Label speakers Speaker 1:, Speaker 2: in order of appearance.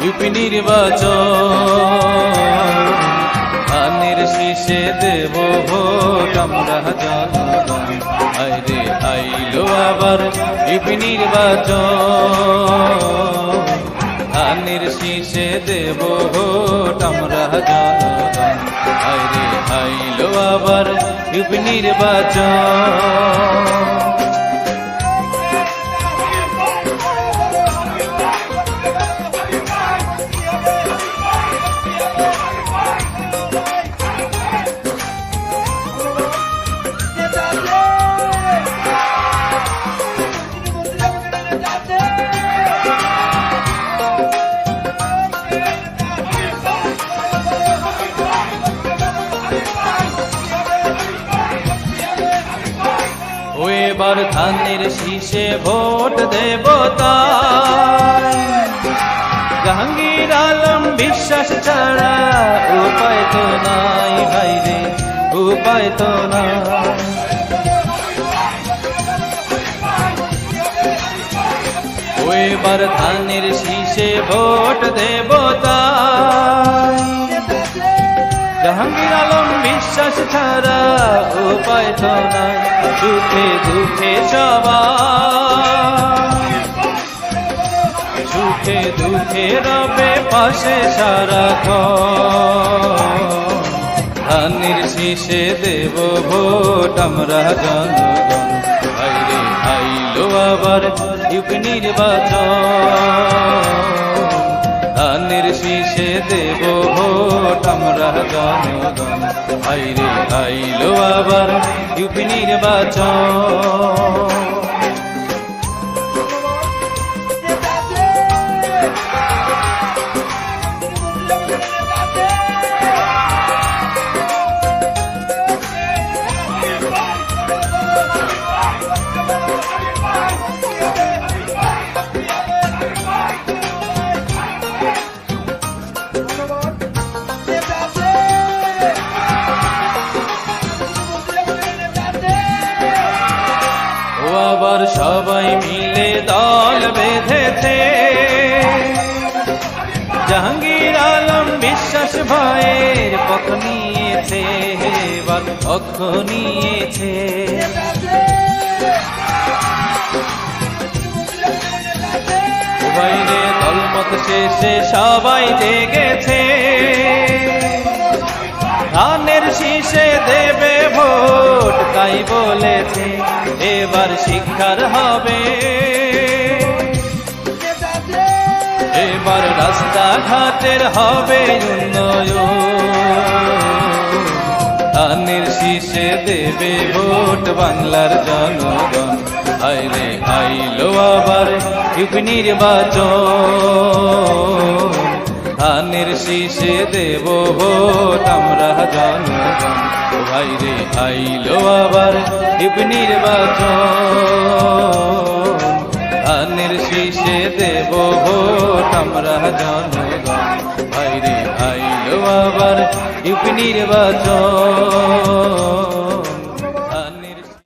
Speaker 1: UP নির্বাচন ধানের শীষে দেব ভোট আমরা জনগণ। আইরে আইলো আবার ইউপি নির্বাচন ধানের শীষে দেব ভোট আমরা জনগণ। আইরে আইলো আবার ইউপি নির্বাচন। এবার ধানের শীষে ভোট দেব তাই জাহাঙ্গীর আলম বিশ্বাস ছাড়া উপায় তো নাই ভাইরে উপায় তো নাই। এবার ধানের শীষে ভোট দেব তাই জাহাঙ্গীর আলম বিশ্বাস ছাড়া উপায় তো নাই। সুখে দুঃখে সবাই সুখে দুঃখে রবে পাশে সারাক্ষণ। ধানের শীষে দেব ভোট আমরা জনগণ। আইরে আইলো আবার ইউপি নির্বাচন ধানের শীষে দেব ভোট আমরা জনগণ। আইরে আইলো আবার ইউপি নির্বাচন। আবার সবাই মিলে দল বেঁধেছে জাহাঙ্গীর আলম বিশ্বাস ভয়ের পক্ষ নিয়েছে এবার পক্ষ নিয়েছে। বাইরে দলমত শেষে সবাই জেগেছে ধানের শীষে দেবে ভোট তাই বলেছে এবার শিক্ষার হবে এবার রাস্তাঘাটের হবে উন্নয়ন। ধানের শীষে দেবে ভোট বাংলার জনগণ। আইরে আইলো আবার ইউপি নির্বাচন ধানের শীষে দেব ভোট আমরা জনগণ। ভাইরে আইলো আবার ইউপি নির্বাচন ধানের শীষে দেব ভোট আমরা জনগণ। ভাইরে আইলো আবার ইউপি নির্বাচন।